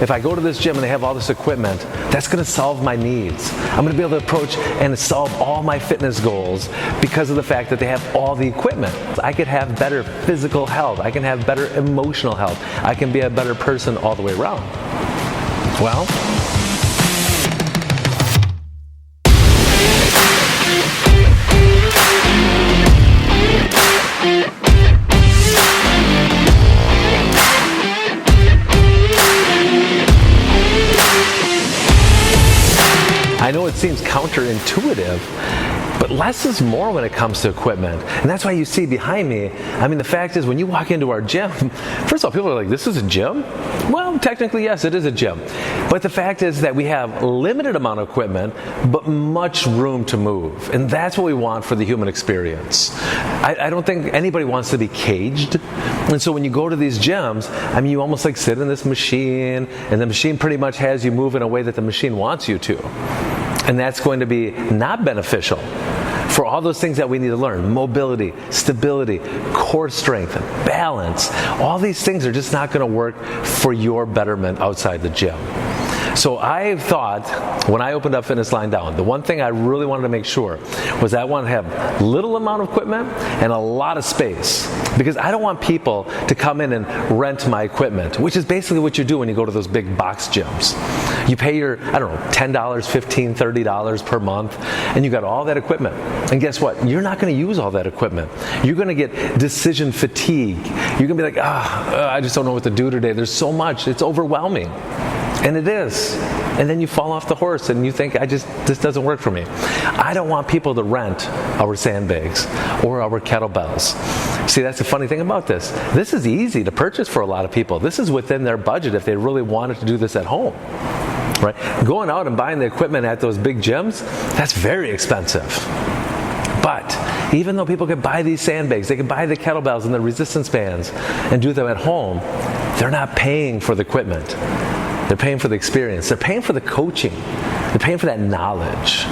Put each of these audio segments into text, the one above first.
If I go to this gym and they have all this equipment, that's going to solve my needs. I'm going to be able to approach and solve all my fitness goals because of the fact that they have all the equipment. I could have better physical health. I can have better emotional health. I can be a better person all the way around. Well, I know it seems counterintuitive, but less is more when it comes to equipment. And that's why you see behind me, I mean, the fact is when you walk into our gym, first of all, people are like, this is a gym? Well, technically, yes, it is a gym. But the fact is that we have limited amount of equipment, but much room to move. And that's what we want for the human experience. I don't think anybody wants to be caged. And so when you go to these gyms, I mean, you almost like sit in this machine, and the machine pretty much has you move in a way that the machine wants you to. And that's going to be not beneficial for all those things that we need to learn. Mobility, stability, core strength, balance. All these things are just not going to work for your betterment outside the gym. So I thought, when I opened up Fitness Line Down, the one thing I really wanted to make sure was that I want to have little amount of equipment and a lot of space. Because I don't want people to come in and rent my equipment, which is basically what you do when you go to those big box gyms. You pay your, I don't know, $10, $15, $30 per month, and you got all that equipment. And guess what? You're not going to use all that equipment. You're going to get decision fatigue. You're going to be like, I just don't know what to do today. There's so much. It's overwhelming. And it is. And then you fall off the horse and you think, this doesn't work for me. I don't want people to rent our sandbags or our kettlebells. See, that's the funny thing about this. This is easy to purchase for a lot of people. This is within their budget if they really wanted to do this at home. Right? Going out and buying the equipment at those big gyms, that's very expensive. But even though people can buy these sandbags, they can buy the kettlebells and the resistance bands and do them at home, they're not paying for the equipment. They're paying for the experience. They're paying for the coaching. They're paying for that knowledge.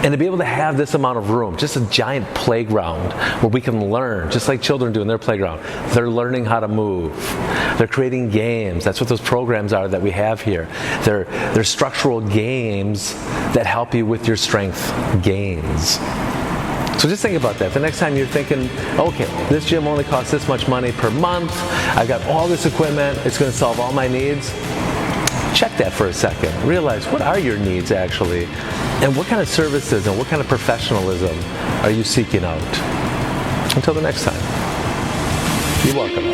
And to be able to have this amount of room, just a giant playground where we can learn, just like children do in their playground. They're learning how to move. They're creating games. That's what those programs are that we have here. They're structural games that help you with your strength gains. So just think about that. The next time you're thinking, okay, this gym only costs this much money per month. I've got all this equipment. It's going to solve all my needs. Check that for a second. Realize, what are your needs actually? And what kind of services and what kind of professionalism are you seeking out? Until the next time, you're welcome.